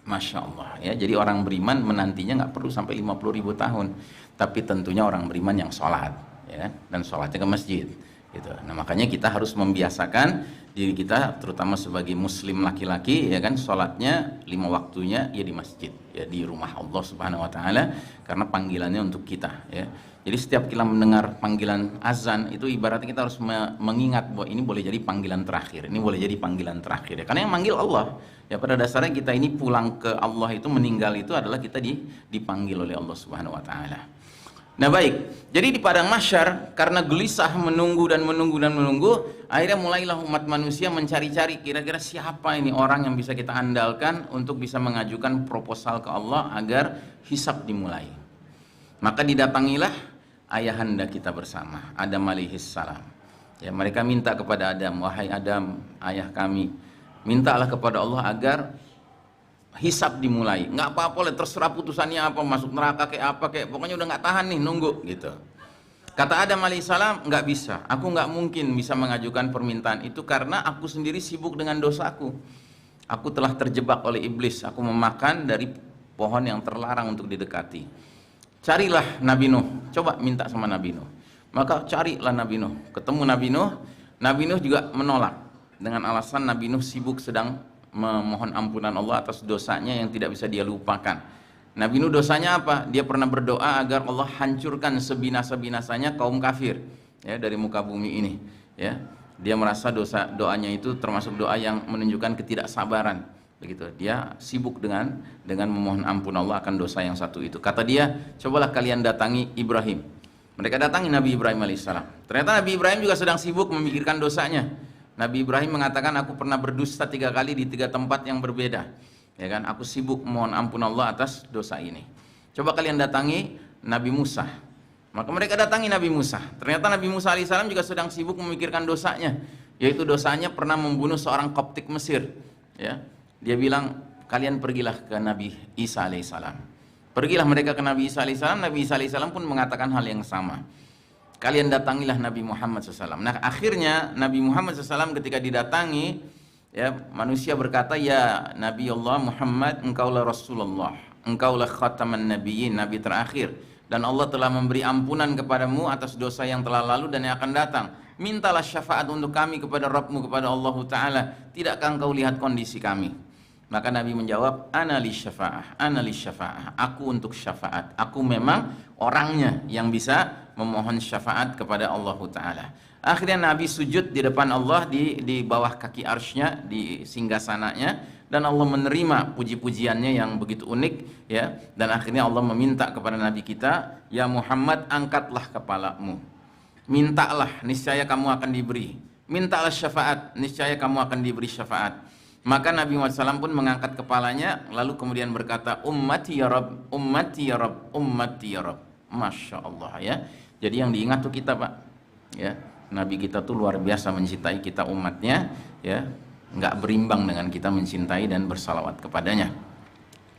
A: Masya Allah, ya. Jadi orang beriman menantinya nggak perlu sampai 50.000 tahun, tapi tentunya orang beriman yang sholat, ya kan? Dan sholatnya ke masjid. Gitu. Nah makanya kita harus membiasakan diri kita, terutama sebagai muslim laki-laki, ya kan, sholatnya 5 waktunya ya di masjid, ya di rumah Allah Subhanahu Wa Taala, karena panggilannya untuk kita, ya. Jadi setiap kita mendengar panggilan azan itu ibaratnya kita harus mengingat bahwa ini boleh jadi panggilan terakhir, ini boleh jadi panggilan terakhir, ya. Karena yang manggil Allah, ya pada dasarnya kita ini pulang ke Allah itu, meninggal itu adalah kita dipanggil oleh Allah Subhanahu Wa Taala. Nah baik, jadi di padang mahsyar karena gelisah menunggu, akhirnya mulailah umat manusia mencari-cari kira-kira siapa ini orang yang bisa kita andalkan untuk bisa mengajukan proposal ke Allah agar hisab dimulai. Maka didatangilah ayahanda kita bersama, Adam alaihis salam. Ya, mereka minta kepada Adam, wahai Adam, ayah kami, mintalah kepada Allah agar hisab dimulai. Nggak apa-apa lah, terserah putusannya apa, masuk neraka kayak apa kayak, pokoknya udah nggak tahan nih nunggu gitu. Kata Adam alaihissalam, nggak bisa, aku nggak mungkin bisa mengajukan permintaan itu karena aku sendiri sibuk dengan dosaku. Aku telah terjebak oleh iblis, aku memakan dari pohon yang terlarang untuk didekati. Carilah Nabi Nuh, coba minta sama Nabi Nuh. Maka carilah Nabi Nuh, ketemu Nabi Nuh. Nabi Nuh juga menolak dengan alasan Nabi Nuh sibuk sedang memohon ampunan Allah atas dosanya yang tidak bisa dia lupakan. Nabi Nuh dosanya apa? Dia pernah berdoa agar Allah hancurkan sebinasa-binasanya kaum kafir, ya, dari muka bumi ini, ya. Dia merasa doanya itu termasuk doa yang menunjukkan ketidaksabaran, begitu. Dia sibuk dengan memohon ampun Allah akan dosa yang satu itu. Kata dia, cobalah kalian datangi Ibrahim. Mereka datangi Nabi Ibrahim alaihissalam. Ternyata Nabi Ibrahim juga sedang sibuk memikirkan dosanya. Nabi Ibrahim mengatakan, aku pernah berdusta 3 kali di 3 tempat yang berbeda, ya kan? Aku sibuk mohon ampun Allah atas dosa ini. Coba kalian datangi Nabi Musa. Maka mereka datangi Nabi Musa. Ternyata Nabi Musa alaihissalam juga sedang sibuk memikirkan dosanya, yaitu dosanya pernah membunuh seorang Koptik Mesir, ya. Dia bilang, kalian pergilah ke Nabi Isa alaihissalam. Pergilah mereka ke Nabi Isa alaihissalam. Nabi Isa alaihissalam pun mengatakan hal yang sama. Kalian datangilah Nabi Muhammad SAW. Nah akhirnya Nabi Muhammad SAW ketika didatangi, ya, manusia berkata, ya Nabi Allah Muhammad, engkaulah Rasulullah, engkaulah khataman nabiyyin, Nabi terakhir, dan Allah telah memberi ampunan kepadamu atas dosa yang telah lalu dan yang akan datang. Mintalah syafaat untuk kami kepada Rabbmu, kepada Allah Ta'ala. Tidakkah engkau lihat kondisi kami? Maka Nabi menjawab, ana li syafa'ah, aku untuk syafaat. Aku memang orangnya yang bisa memohon syafaat kepada Allah Ta'ala. Akhirnya Nabi sujud di depan Allah, di bawah kaki arsy-Nya, di singgasananya, dan Allah menerima puji-pujiannya yang begitu unik, ya. Dan akhirnya Allah meminta kepada Nabi kita, ya Muhammad, angkatlah kepalamu, mintalah, niscaya kamu akan diberi. Mintalah syafaat, niscaya kamu akan diberi syafaat. Maka Nabi Muhammad SAW pun mengangkat kepalanya, lalu kemudian berkata, ummati ya Rabb, ummati ya Rabb, ummati ya Rabb. Masya Allah, ya. Jadi yang diingat tuh kita, Pak, ya. Nabi kita tuh luar biasa mencintai kita umatnya, ya. Nggak berimbang dengan kita mencintai dan bersalawat kepadanya,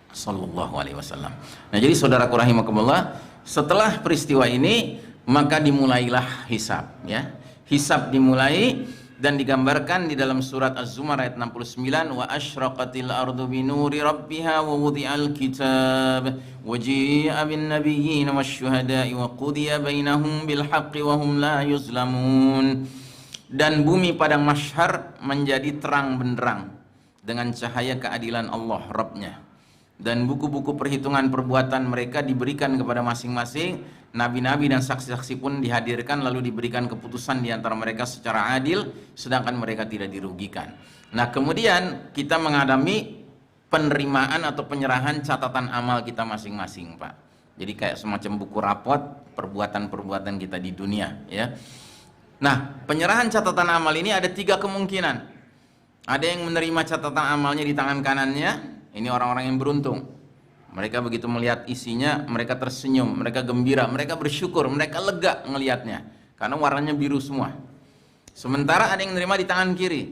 A: sallallahu alaihi wasallam. Nah jadi saudaraku rahimakumullah, setelah peristiwa ini maka dimulailah hisab, ya. Hisab dimulai dan digambarkan di dalam surat Az-Zumar ayat 69, wa asyraqatil ardu binuri rabbiha wa wudi'al kitab wa ji'a bin nabiyyin wasyuhada'i wa qudiya bainahum bil haqqi wa hum la yuzlamun. Dan bumi padang mahsyar menjadi terang benderang dengan cahaya keadilan Allah Rabbnya. Dan buku-buku perhitungan perbuatan mereka diberikan kepada masing-masing nabi-nabi, dan saksi-saksi pun dihadirkan lalu diberikan keputusan di antara mereka secara adil, sedangkan mereka tidak dirugikan. Nah, kemudian kita mengalami penerimaan atau penyerahan catatan amal kita masing-masing, Pak. Jadi kayak semacam buku rapot perbuatan-perbuatan kita di dunia, ya. Nah, penyerahan catatan amal ini ada 3 kemungkinan. Ada yang menerima catatan amalnya di tangan kanannya. Ini orang-orang yang beruntung. Mereka begitu melihat isinya, mereka tersenyum, mereka gembira, mereka bersyukur, mereka lega ngelihatnya karena warnanya biru semua. Sementara ada yang menerima di tangan kiri.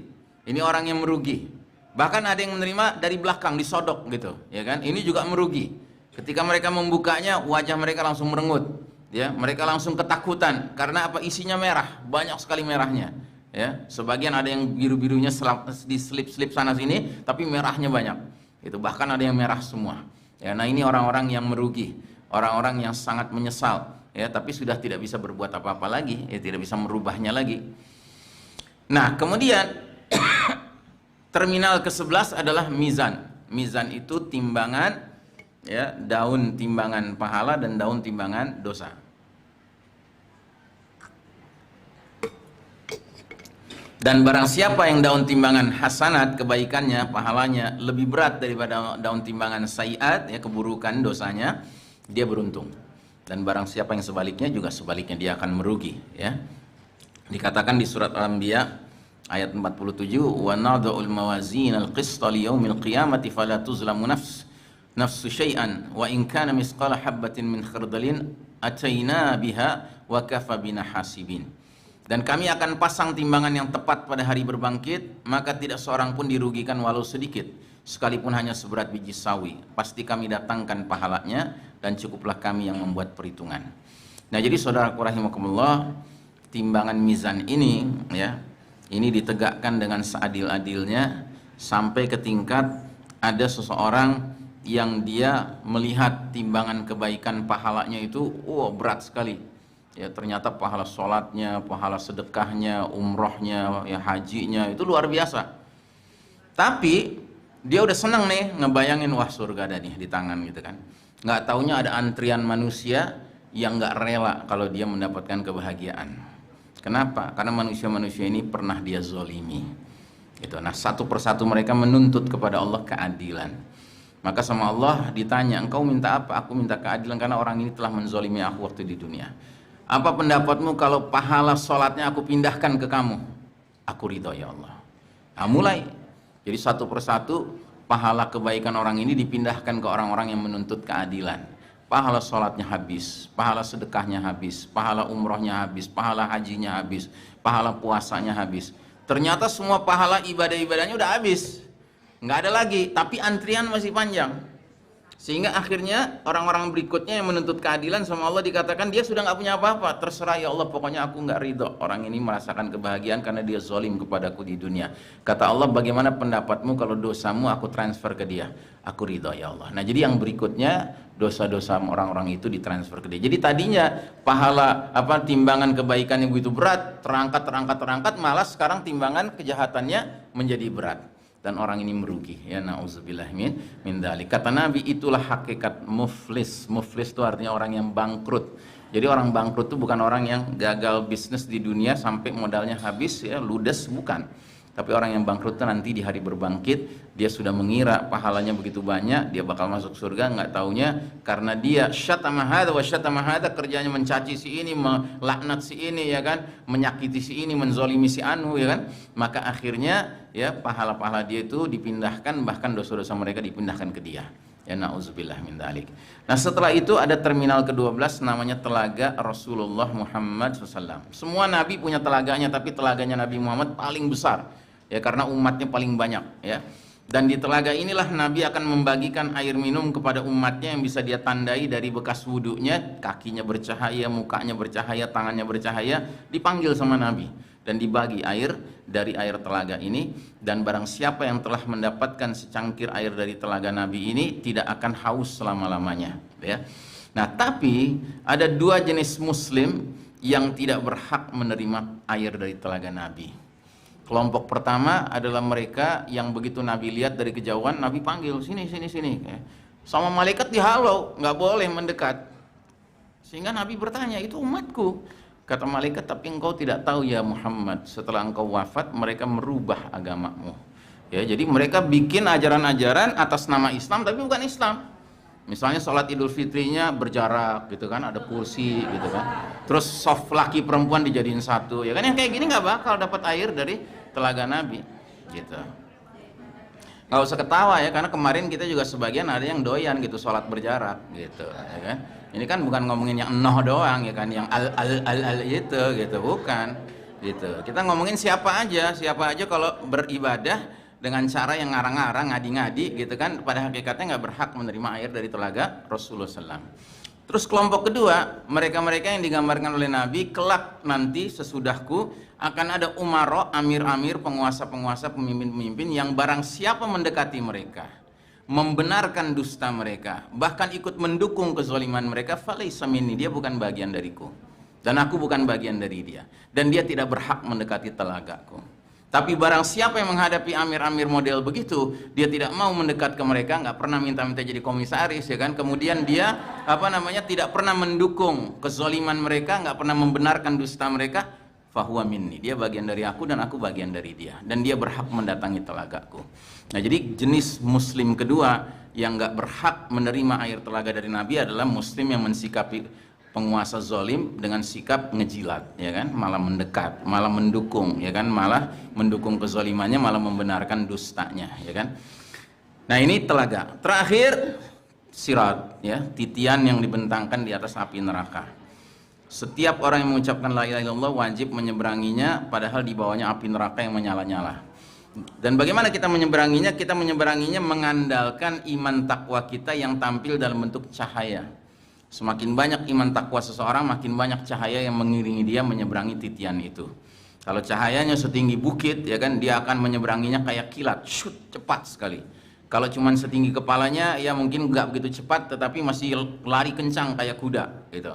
A: Ini orang yang merugi. Bahkan ada yang menerima dari belakang, disodok gitu, ya kan? Ini juga merugi. Ketika mereka membukanya, wajah mereka langsung merengut, ya. Mereka langsung ketakutan karena apa? Isinya merah, banyak sekali merahnya, ya. Sebagian ada yang biru-birunya di selip-selip sana sini, tapi merahnya banyak. Itu bahkan ada yang merah semua. Ya, nah ini orang-orang yang merugi, orang-orang yang sangat menyesal, ya, tapi sudah tidak bisa berbuat apa-apa lagi, ya, tidak bisa merubahnya lagi. Nah, kemudian terminal ke-11 adalah mizan. Mizan itu timbangan, ya, daun timbangan pahala dan daun timbangan dosa. Dan barang siapa yang daun timbangan hasanat, kebaikannya, pahalanya lebih berat daripada daun timbangan sayiat, ya, keburukan, dosanya, dia beruntung. Dan barang siapa yang sebaliknya, juga sebaliknya, dia akan merugi, ya. Dikatakan di surat Al-Anbiya ayat 47, wa nadha'ul mawazin al-qista liyaumil qiyamati fala tuzlamu nafsu syai'an wa in kana misqala habbatin min khardalin ataina biha wa kafa bina hasibin. Dan kami akan pasang timbangan yang tepat pada hari berbangkit, maka tidak seorang pun dirugikan walau sedikit, sekalipun hanya seberat biji sawi. Pasti kami datangkan pahalanya, dan cukuplah kami yang membuat perhitungan. Nah, jadi saudaraku rahimakumullah, timbangan mizan ini, ya, ini ditegakkan dengan seadil-adilnya sampai ke tingkat ada seseorang yang dia melihat timbangan kebaikan pahalanya itu, berat sekali. Ya, ternyata pahala sholatnya, pahala sedekahnya, umrohnya, ya, hajinya itu luar biasa. Tapi dia udah senang nih ngebayangin, wah surga ada nih di tangan gitu kan. Nggak taunya ada antrian manusia yang nggak rela kalau dia mendapatkan kebahagiaan. Kenapa? Karena manusia-manusia ini pernah dia zolimi. Gitu. Nah, satu persatu mereka menuntut kepada Allah keadilan. Maka sama Allah ditanya, engkau minta apa? Aku minta keadilan karena orang ini telah menzolimi aku waktu di dunia. Apa pendapatmu kalau pahala sholatnya aku pindahkan ke kamu? Aku ridho ya Allah. Nah, mulai. Jadi satu persatu pahala kebaikan orang ini dipindahkan ke orang-orang yang menuntut keadilan. Pahala sholatnya habis, pahala sedekahnya habis, pahala umrohnya habis, pahala hajinya habis, pahala puasanya habis. Ternyata semua pahala ibadah-ibadahnya udah habis. Nggak ada lagi, tapi antrian masih panjang. Sehingga akhirnya orang-orang berikutnya yang menuntut keadilan sama Allah dikatakan dia sudah nggak punya apa-apa, terserah ya Allah, pokoknya aku nggak ridho. Orang ini merasakan kebahagiaan karena dia zalim kepadaku di dunia. Kata Allah, bagaimana pendapatmu kalau dosamu aku transfer ke dia? Aku ridho ya Allah. Nah, jadi yang berikutnya dosa-dosa orang-orang itu ditransfer ke dia. Jadi tadinya pahala timbangan kebaikan yang begitu berat terangkat, malah sekarang timbangan kejahatannya menjadi berat. Dan orang ini merugi, ya, na'udzubillah min dzalik. Kata Nabi, itulah hakikat muflis. Muflis itu artinya orang yang bangkrut. Jadi orang bangkrut itu bukan orang yang gagal bisnis di dunia sampai modalnya habis, ya, ludes, bukan. Tapi orang yang bangkrut itu nanti di hari berbangkit, dia sudah mengira pahalanya begitu banyak, dia bakal masuk surga, nggak taunya karena dia syatama hadza wa syatama hadza, kerjanya mencaci si ini, melaknat si ini, ya kan, menyakiti si ini, menzolimi si anu, ya kan, maka akhirnya, ya, pahala-pahala dia itu dipindahkan, bahkan dosa-dosa mereka dipindahkan ke dia. Ya, na'udzubillah min dzalik. Nah, setelah itu ada terminal ke-12 namanya Telaga Rasulullah Muhammad SAW. Semua nabi punya telaganya, tapi telaganya Nabi Muhammad paling besar. Ya, karena umatnya paling banyak, ya. Dan di telaga inilah Nabi akan membagikan air minum kepada umatnya yang bisa dia tandai dari bekas wudhunya, kakinya bercahaya, mukanya bercahaya, tangannya bercahaya, dipanggil sama Nabi dan dibagi air dari air telaga ini. Dan barang siapa yang telah mendapatkan secangkir air dari telaga Nabi ini tidak akan haus selama-lamanya, ya. Nah, tapi ada 2 jenis muslim yang tidak berhak menerima air dari telaga Nabi. Kelompok pertama adalah mereka yang begitu Nabi lihat dari kejauhan, Nabi panggil, sini, sini, sini. Sama malaikat dihalau, nggak boleh mendekat. Sehingga Nabi bertanya, itu umatku. Kata malaikat, tapi engkau tidak tahu ya Muhammad, setelah engkau wafat mereka merubah agamamu. Ya, jadi mereka bikin ajaran-ajaran atas nama Islam tapi bukan Islam. Misalnya sholat Idul Fitrinya berjarak gitu kan, ada kursi gitu kan. Terus soft laki perempuan dijadiin satu, ya kan, yang kayak gini nggak bakal dapat air dari telaga Nabi gitu. Nggak usah ketawa ya, karena kemarin kita juga sebagian ada yang doyan gitu sholat berjarak gitu, ya kan. Ini kan bukan ngomongin yang enoh doang ya kan, yang al itu gitu, bukan gitu. Kita ngomongin siapa aja kalau beribadah dengan cara yang ngarang-ngarang, ngadi-ngadi gitu kan, pada hakikatnya nggak berhak menerima air dari telaga Rasulullah SAW. Terus kelompok kedua, mereka-mereka yang digambarkan oleh Nabi, kelak nanti sesudahku akan ada umaro, amir-amir, penguasa-penguasa, pemimpin-pemimpin yang barang siapa mendekati mereka, membenarkan dusta mereka, bahkan ikut mendukung kezaliman mereka, falaysa minni, dia bukan bagian dariku, dan aku bukan bagian dari dia, dan dia tidak berhak mendekati telagaku. Tapi barang siapa yang menghadapi amir-amir model begitu, dia tidak mau mendekat ke mereka, nggak pernah minta-minta jadi komisaris ya kan, kemudian dia tidak pernah mendukung kezaliman mereka, nggak pernah membenarkan dusta mereka, fahuwa minni, dia bagian dari aku dan aku bagian dari dia, dan dia berhak mendatangi telagaku. Nah, jadi jenis muslim kedua yang nggak berhak menerima air telaga dari Nabi adalah muslim yang mensikapi penguasa zalim dengan sikap ngejilat, ya kan, malah mendekat, malah mendukung, ya kan, malah mendukung kezalimannya, malah membenarkan dustanya, ya kan. Nah, ini telaga. Terakhir, sirat, ya, titian yang dibentangkan di atas api neraka. Setiap orang yang mengucapkan la ilaha illallah wajib menyeberanginya, padahal di bawahnya api neraka yang menyala-nyala. Dan bagaimana kita menyeberanginya? Kita menyeberanginya mengandalkan iman takwa kita yang tampil dalam bentuk cahaya. Semakin banyak iman takwa seseorang, makin banyak cahaya yang mengiringi dia menyeberangi titian itu. Kalau cahayanya setinggi bukit, ya kan, dia akan menyeberanginya kayak kilat, shoot, cepat sekali. Kalau cuman setinggi kepalanya, ya mungkin nggak begitu cepat, tetapi masih lari kencang kayak kuda, gitu.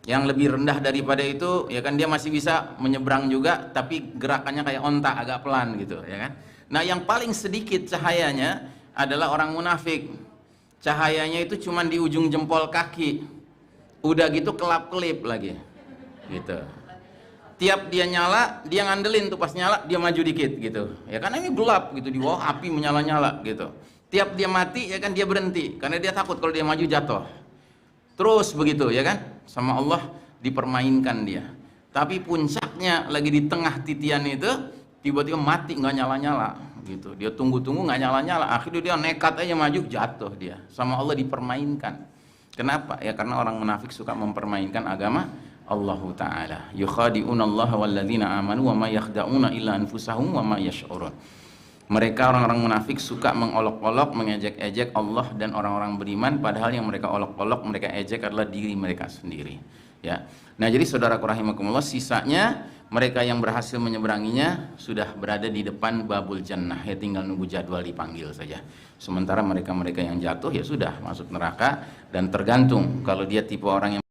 A: Yang lebih rendah daripada itu, ya kan, dia masih bisa menyeberang juga, tapi gerakannya kayak onta, agak pelan, gitu, ya kan. Nah, yang paling sedikit cahayanya adalah orang munafik. Cahayanya itu cuman di ujung jempol kaki, udah gitu kelap-kelip lagi gitu. Tiap dia nyala, dia ngandelin tuh, pas nyala dia maju dikit gitu, ya karena ini gelap gitu, di bawah api menyala-nyala gitu. Tiap dia mati, ya kan, dia berhenti karena dia takut kalau dia maju jatuh. Terus begitu, ya kan, sama Allah dipermainkan dia. Tapi puncaknya lagi di tengah titian itu, tiba-tiba mati, nggak nyala-nyala gitu. Dia tunggu-tunggu nggak nyala-nyala, akhirnya dia nekat aja maju, jatuh dia, sama Allah dipermainkan. Kenapa? Ya karena orang munafik suka mempermainkan agama Allah Ta'ala. Yukhadi'una Allah walladzina amanu wa ma yakhda'una illa anfusahum wa ma yash'urun. Mereka orang-orang munafik suka mengolok-olok, mengejek-ejek Allah dan orang-orang beriman, padahal yang mereka olok-olok, mereka ejek adalah diri mereka sendiri. Ya. Nah, jadi saudaraku rahimakumullah, sisanya mereka yang berhasil menyeberanginya sudah berada di depan babul jannah, ya tinggal nunggu jadwal dipanggil saja. Sementara mereka-mereka yang jatuh ya sudah masuk neraka, dan tergantung kalau dia tipe orang yang